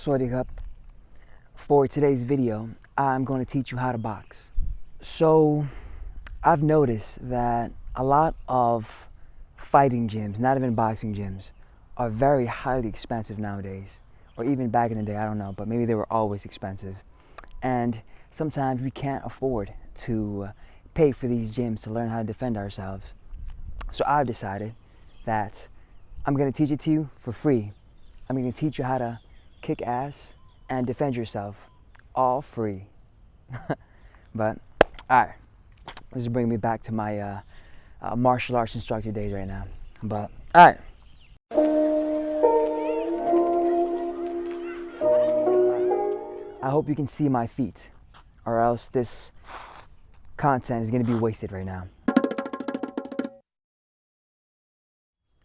Sawasdee Cup. For today's video, I'm going to teach you how to box. So, I've noticed that a lot of fighting gyms, not even boxing gyms, are very highly expensive nowadays. Or even back in the day, I don't know, but maybe they were always expensive. And sometimes we can't afford to pay for these gyms to learn how to defend ourselves. So I've decided that I'm going to teach it to you for free. I'm going to teach you how to kick ass and defend yourself, all free. But all right, this is bringing me back to my martial arts instructor days right now. But all right. I hope you can see my feet, or else this content is going to be wasted right now.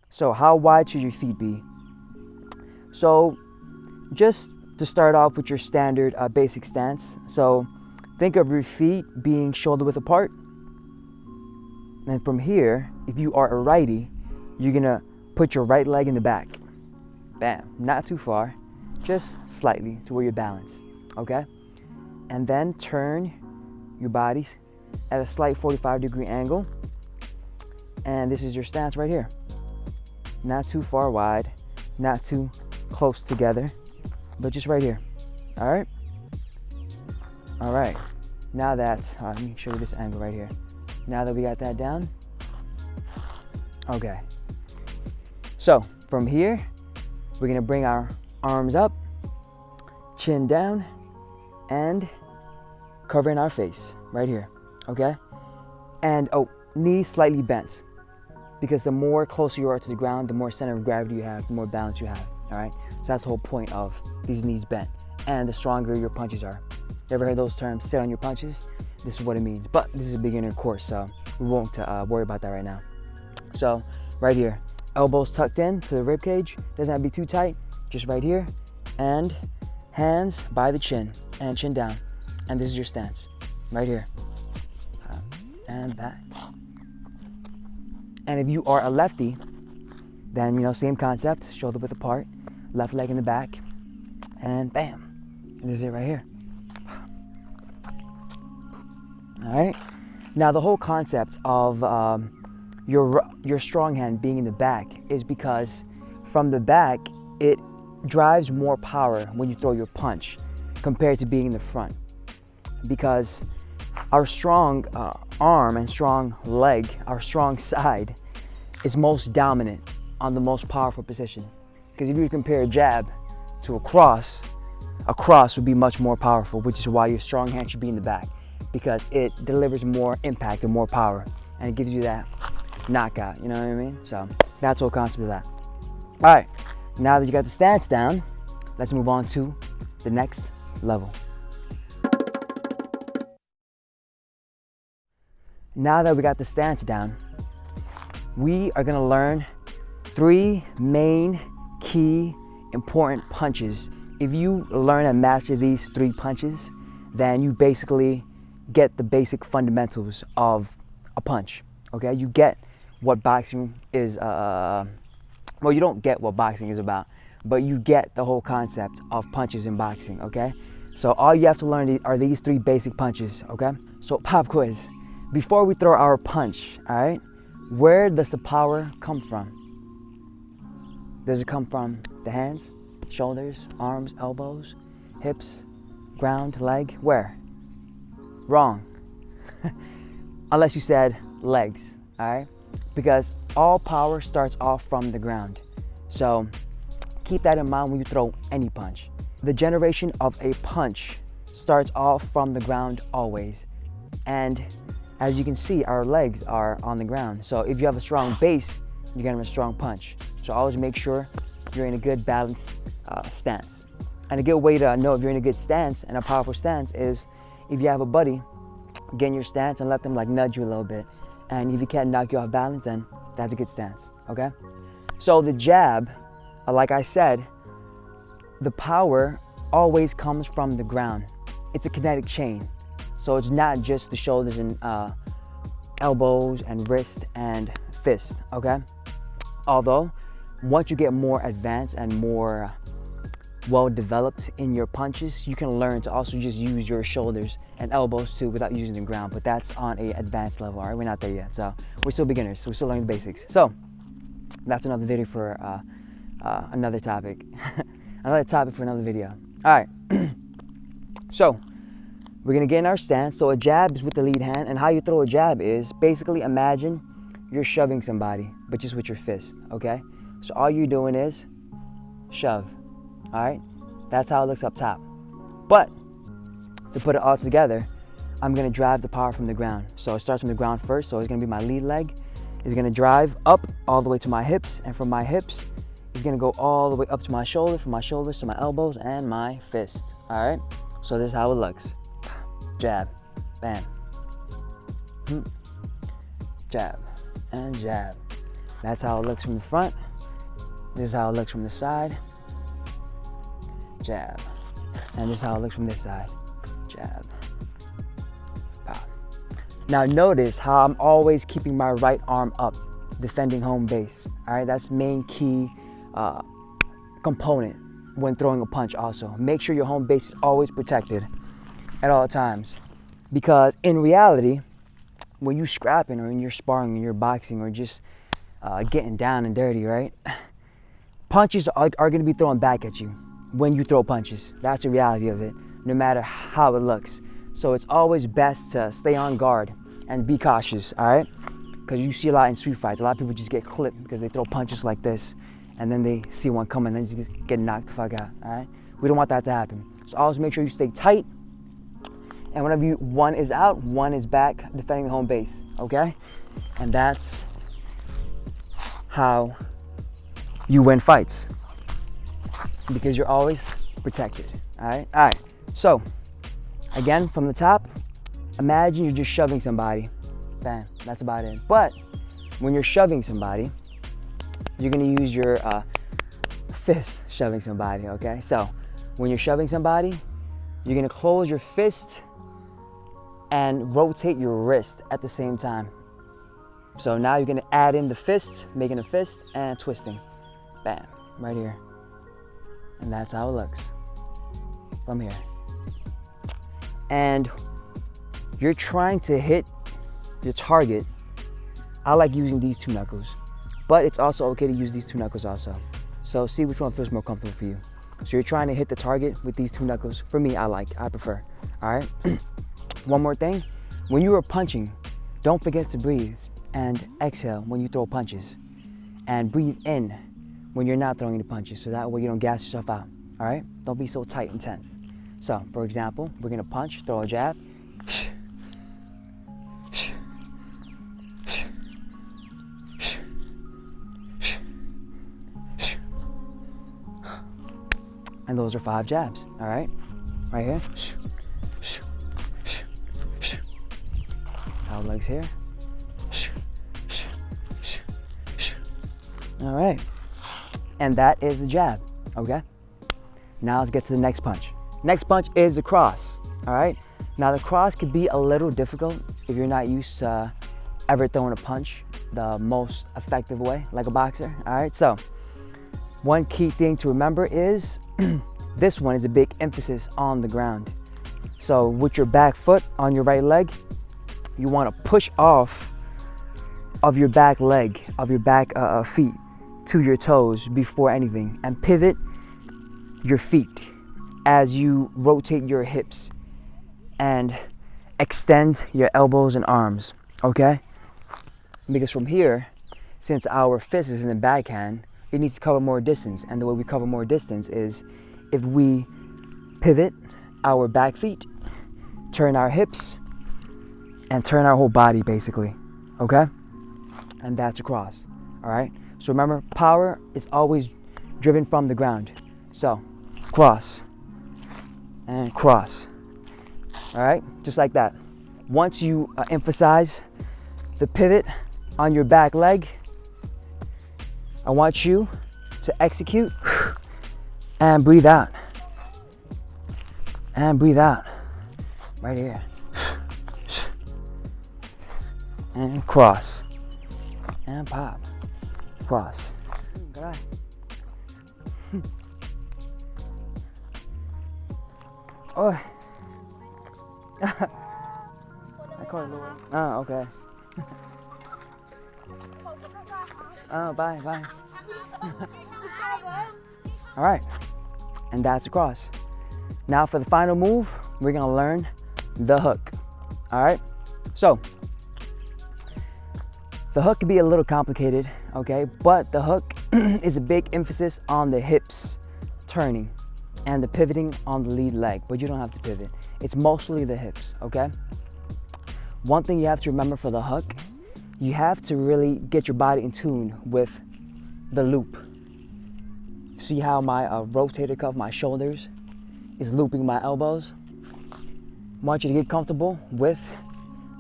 So how wide should your feet be? So just to start off with your standard basic stance. So think of your feet being shoulder width apart. And from here, if you are a righty, you're gonna put your right leg in the back. Bam, not too far, just slightly to where you're balanced, okay? And then turn your body at a slight 45-degree angle. And this is your stance right here. Not too far wide, not too close together, but just right here. All right? All right. Now that, let me show you this angle right here. Now that we got that down, okay. So from here, we're gonna bring our arms up, chin down, and covering our face right here, okay? And knees slightly bent, because the more closer you are to the ground, the more center of gravity you have, the more balance you have, all right? So that's the whole point of these knees bent, and the stronger your punches are. You ever heard those terms, sit on your punches? This is what it means, but this is a beginner course, so we won't worry about that right now. So right here, elbows tucked in to the rib cage, doesn't have to be too tight, just right here, and hands by the chin, and chin down, and this is your stance, right here, and back. And if you are a lefty, then, you know, same concept, shoulder width apart, left leg in the back, and bam, and this is it right here. All right, now the whole concept of your strong hand being in the back is because from the back, it drives more power when you throw your punch compared to being in the front, because our strong arm and strong leg, our strong side, is most dominant on the most powerful position. Because if you compare a jab to a cross would be much more powerful, which is why your strong hand should be in the back, because it delivers more impact and more power, and it gives you that knockout, you know what I mean? So that's the whole concept of that. All right, now that you got the stance down, let's move on to the next level. Now that we got the stance down, we are gonna learn 3 main, key, important punches. If you learn and master these 3 punches, then you basically get the basic fundamentals of a punch, okay? You get what boxing is, well, you don't get what boxing is about, but you get the whole concept of punches in boxing, okay? So all you have to learn are these 3 basic punches, okay? So pop quiz. Before we throw our punch, all right, where does the power come from? Does it come from the hands, shoulders, arms, elbows, hips, ground, leg? Where? Wrong. Unless you said legs, all right? Because all power starts off from the ground. So keep that in mind when you throw any punch. The generation of a punch starts off from the ground always. And as you can see, our legs are on the ground. So if you have a strong base, you're gonna have a strong punch. So always make sure you're in a good balanced stance. And a good way to know if you're in a good stance and a powerful stance is if you have a buddy, get in your stance and let them like nudge you a little bit. And if you can't knock you off balance, then that's a good stance, okay? So the jab, like I said, the power always comes from the ground. It's a kinetic chain. So it's not just the shoulders and elbows and wrist and fist, okay? Although, once you get more advanced and more well developed in your punches, you can learn to also just use your shoulders and elbows too without using the ground, but that's on a advanced level. All right, we're not there yet, so we're still beginners, so we're still learning the basics. So that's another video for another topic. Another topic for another video. All right. So we're gonna get in our stance. So a jab is with the lead hand, and how you throw a jab is basically imagine you're shoving somebody, but just with your fist, okay? So all you're doing is shove, all right? That's how it looks up top. But to put it all together, I'm gonna drive the power from the ground. So it starts from the ground first, so it's gonna be my lead leg. It's gonna drive up all the way to my hips, and from my hips, it's gonna go all the way up to my shoulders, from my shoulders to my elbows and my fist, all right? So this is how it looks. Jab, bam, jab, and jab. That's how it looks from the front. This is how it looks from the side. Jab. And this is how it looks from this side. Jab. Pow. Now notice how I'm always keeping my right arm up, defending home base. All right, that's main key component when throwing a punch also. Make sure your home base is always protected at all times. Because in reality, when you're scrapping or when you're sparring or you're boxing or just getting down and dirty, right? Punches are going to be thrown back at you when you throw punches. That's the reality of it, no matter how it looks. So it's always best to stay on guard and be cautious, all right? Because you see a lot in street fights. A lot of people just get clipped because they throw punches like this, and then they see one coming and then you just get knocked the fuck out, all right? We don't want that to happen. So always make sure you stay tight. And whenever one is out, one is back defending the home base, okay? And that's how you win fights, because you're always protected, all right? All right, so again, from the top, imagine you're just shoving somebody. Bam, that's about it. But when you're shoving somebody, you're gonna use your fist shoving somebody, okay? So when you're shoving somebody, you're gonna close your fist and rotate your wrist at the same time. So now you're gonna add in the fist, making a fist and twisting. Bam, right here. And that's how it looks from here. And you're trying to hit your target. I like using these two knuckles, but it's also okay to use these two knuckles also. So see which one feels more comfortable for you. So you're trying to hit the target with these two knuckles. For me, I prefer, all right? One more thing, when you are punching, don't forget to breathe and exhale when you throw punches, and breathe in when you're not throwing the punches, so that way you don't gas yourself out, all right? Don't be so tight and tense. So, for example, we're gonna punch, throw a jab, and those are 5 jabs, all right? Right here. Our legs here. All right, and that is the jab, okay? Now let's get to the next punch. Next punch is the cross, all right? Now the cross could be a little difficult if you're not used to ever throwing a punch the most effective way, like a boxer, all right? So one key thing to remember is this one is a big emphasis on the ground. So with your back foot on your right leg, you want to push off of your back leg, of your back feet to your toes before anything, and pivot your feet as you rotate your hips and extend your elbows and arms, okay? Because from here, since our fist is in the backhand, it needs to cover more distance, and the way we cover more distance is if we pivot our back feet, turn our hips, and turn our whole body basically, okay? And that's a cross, all right? So remember, power is always driven from the ground. So cross and cross, all right? Just like that. Once you emphasize the pivot on your back leg, I want you to execute and breathe out. And breathe out, right here. And cross, and pop, cross. Oh. I caught it. Oh, okay. Oh, bye, bye. All right, and that's across. Now for the final move, we're gonna learn the hook. All right, so the hook can be a little complicated, okay? But the hook is a big emphasis on the hips turning and the pivoting on the lead leg, but you don't have to pivot. It's mostly the hips, okay? One thing you have to remember for the hook, you have to really get your body in tune with the loop. See how my rotator cuff, my shoulders, is looping my elbows? I want you to get comfortable with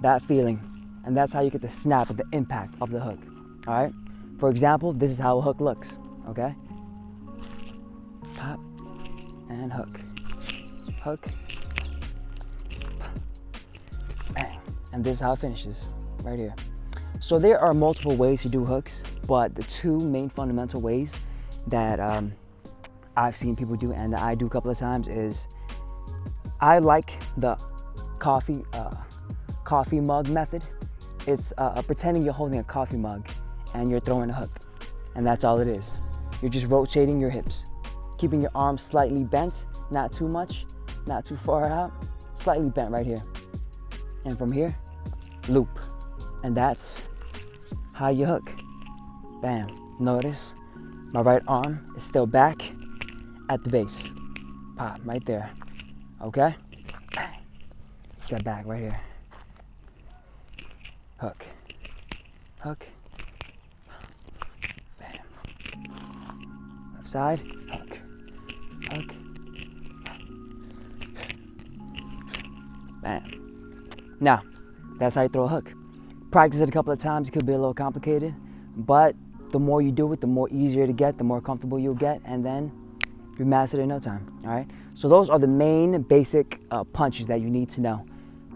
that feeling, and that's how you get the snap of the impact of the hook, all right? For example, this is how a hook looks, okay? Pop and hook, hook, bang, and this is how it finishes, right here. So there are multiple ways to do hooks, but the two main fundamental ways that I've seen people do and that I do a couple of times is I like the coffee mug method. It's pretending you're holding a coffee mug and you're throwing a hook, and that's all it is. You're just rotating your hips, keeping your arms slightly bent, not too much, not too far out, slightly bent right here. And from here, loop. And that's how you hook. Bam. Notice my right arm is still back at the base. Pop, right there. Okay? Bang. Step back right here. Hook. Hook. Bam. Left side. Hook. Hook. Bam. Now, that's how you throw a hook. Practice it a couple of times. It could be a little complicated, but the more you do it, the more easier to get, the more comfortable you'll get, and then you master it in no time, all right? So those are the main basic punches that you need to know,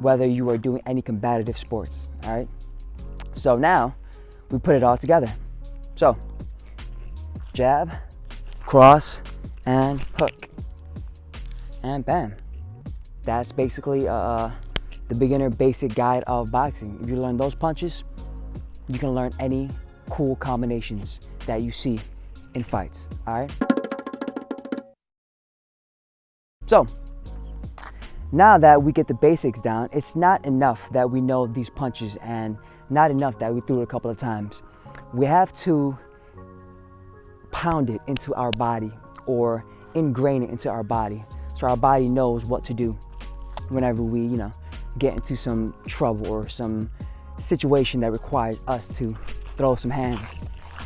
whether you are doing any combative sports, all right? So now we put it all together. So jab, cross, and hook, and bam. That's basically the beginner basic guide of boxing. If you learn those punches, you can learn any cool combinations that you see in fights, all right? So now that we get the basics down, it's not enough that we know these punches and not enough that we threw it a couple of times. We have to pound it into our body or ingrain it into our body so our body knows what to do whenever we, get into some trouble or some situation that requires us to throw some hands.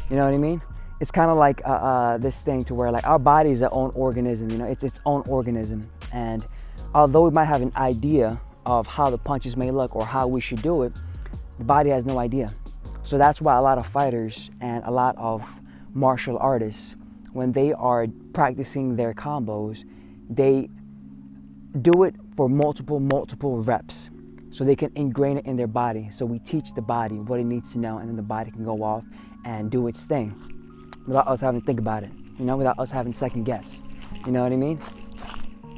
You know what I mean? It's kind of like this thing to where like our body is our own organism, it's its own organism. And although we might have an idea of how the punches may look or how we should do it, the body has no idea. So that's why a lot of fighters and a lot of martial artists, when they are practicing their combos, they do it for multiple reps so they can ingrain it in their body. So we teach the body what it needs to know, and then the body can go off and do its thing without us having to think about it, without us having second guess. You know what I mean?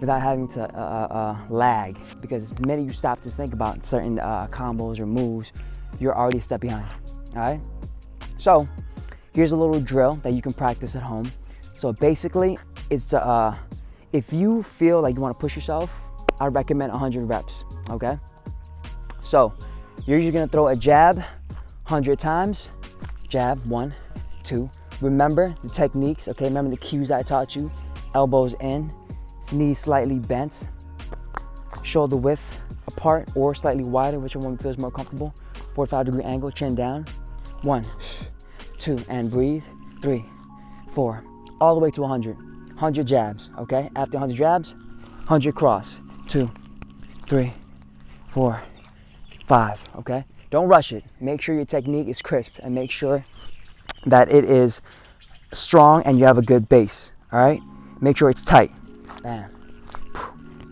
Without having to lag, because the minute you stop to think about certain combos or moves, you're already a step behind, all right? So here's a little drill that you can practice at home. So basically, it's if you feel like you want to push yourself, I recommend 100 reps, okay? So you're usually gonna throw a jab 100 times. Jab, 1, 2. Remember the techniques, okay? Remember the cues I taught you. Elbows in, knees slightly bent, shoulder width apart or slightly wider, whichever one feels more comfortable. 45-degree angle, chin down. 1, 2, and breathe. 3, 4, all the way to 100. 100 jabs, okay? After 100 jabs, 100 cross. 2, 3, 4, 5, okay? Don't rush it. Make sure your technique is crisp and make sure that it is strong and you have a good base, all right? Make sure it's tight. Bam.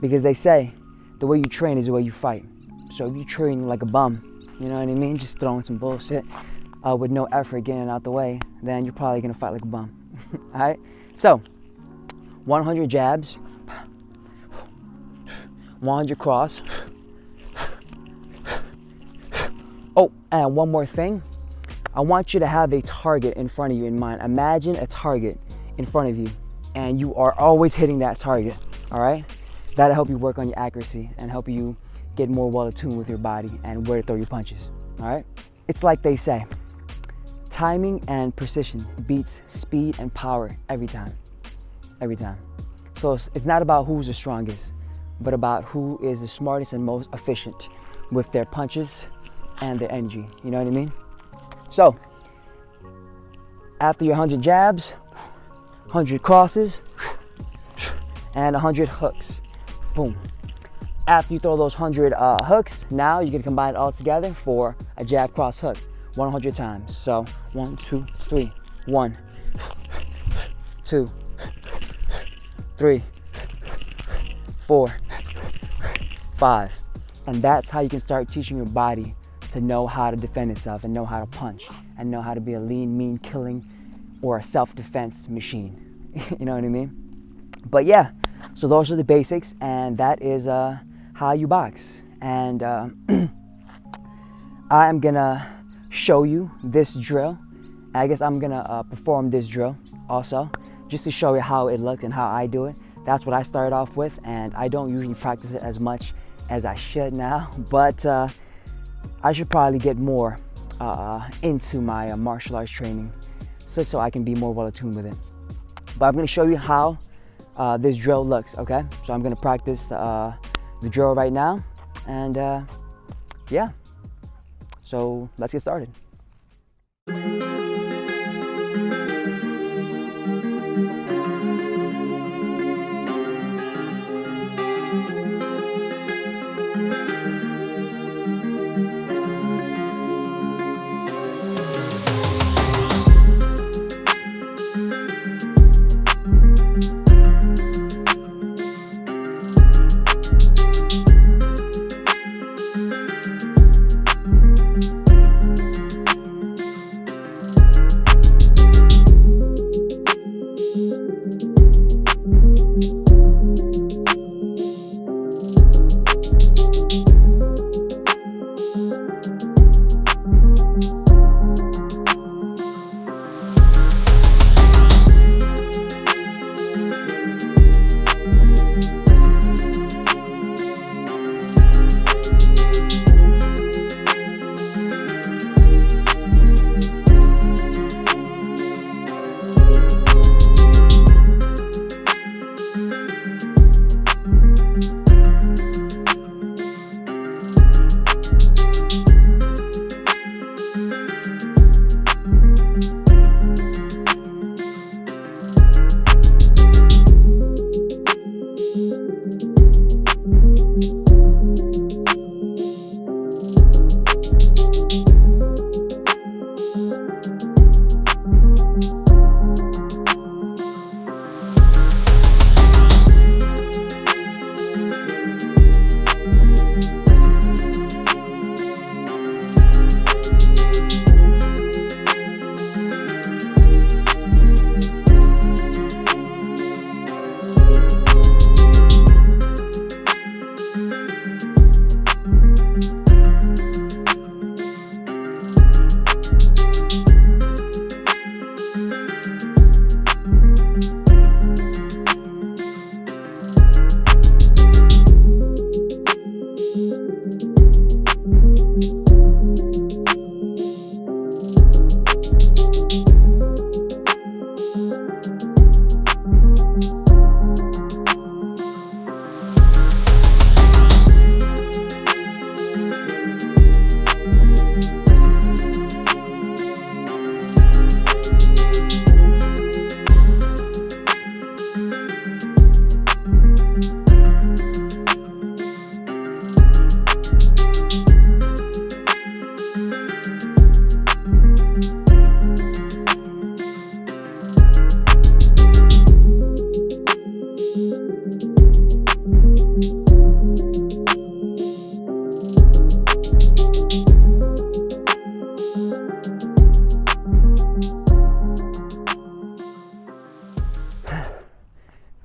Because they say the way you train is the way you fight. So if you train like a bum, you know what I mean? Just throwing some bullshit with no effort getting it out the way, then you're probably gonna fight like a bum, all right? So 100 jabs, 100 cross. Oh, and one more thing. I want you to have a target in front of you in mind. Imagine a target in front of you and you are always hitting that target, all right? That'll help you work on your accuracy and help you get more well attuned with your body and where to throw your punches, all right? It's like they say, timing and precision beats speed and power every time, every time. So it's not about who's the strongest, but about who is the smartest and most efficient with their punches and their energy, you know what I mean? So, after your 100 jabs, 100 crosses, and 100 hooks, boom. After you throw those 100 hooks, now you can combine it all together for a jab, cross, hook, 100 times. So, 1, 2, 3, 1, 2, 3, 4, 5. And that's how you can start teaching your body to know how to defend itself and know how to punch and know how to be a lean, mean, killing or a self-defense machine. You know what I mean? But yeah, so those are the basics, and that is how you box. And I'm gonna show you this drill. I guess I'm gonna perform this drill also, just to show you how it looks and how I do it. That's what I started off with, and I don't usually practice it as much as I should now, but I should probably get more into my martial arts training so I can be more well attuned with it. But I'm going to show you how this drill looks, okay? So I'm going to practice the drill right now, and yeah, so let's get started.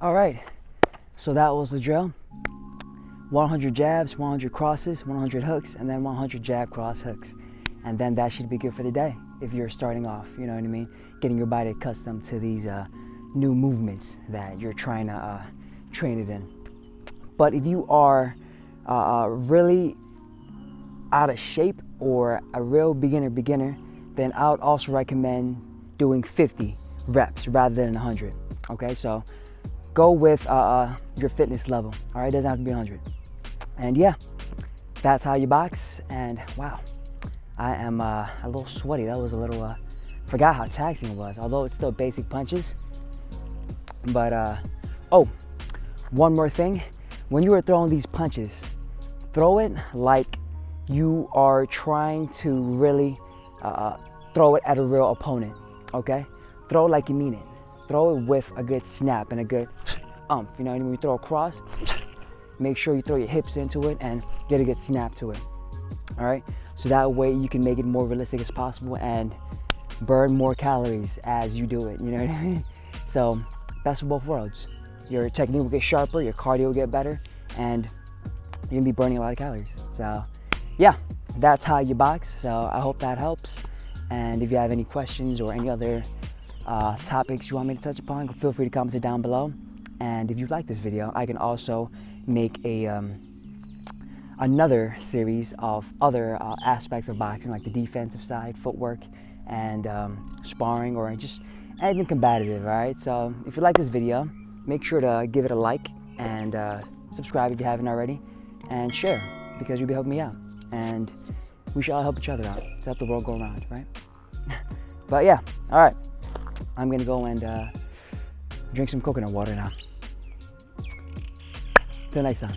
All right, so that was the drill. 100 jabs, 100 crosses, 100 hooks, and then 100 jab cross hooks. And then that should be good for the day if you're starting off, you know what I mean? Getting your body accustomed to these new movements that you're trying to train it in. But if you are really out of shape or a real beginner, then I would also recommend doing 50 reps rather than 100. Okay, so go with your fitness level. All right, it doesn't have to be 100. And yeah, that's how you box. And wow, I am a little sweaty. That was a little, forgot how taxing it was, although it's still basic punches. But, oh, one more thing. When you are throwing these punches, throw it like you are trying to really throw it at a real opponent, okay? Throw it like you mean it. Throw it with a good snap and a good umph, you know what I mean? When you throw a cross, make sure you throw your hips into it and get a good snap to it, all right? So that way you can make it more realistic as possible and burn more calories as you do it, you know what I mean? So best of both worlds. Your technique will get sharper, your cardio will get better, and you're gonna be burning a lot of calories. So yeah, that's how you box. So I hope that helps. And if you have any questions or any other topics you want me to touch upon, feel free to comment it down below. And if you like this video, I can also make a another series of other aspects of boxing, like the defensive side, footwork, and sparring, or just anything combative, all right? So if you like this video, make sure to give it a like and subscribe if you haven't already, and share, because you'll be helping me out. And we should all help each other out to help the world go around, right? But yeah, all right. I'm gonna go and drink some coconut water now. Till next time.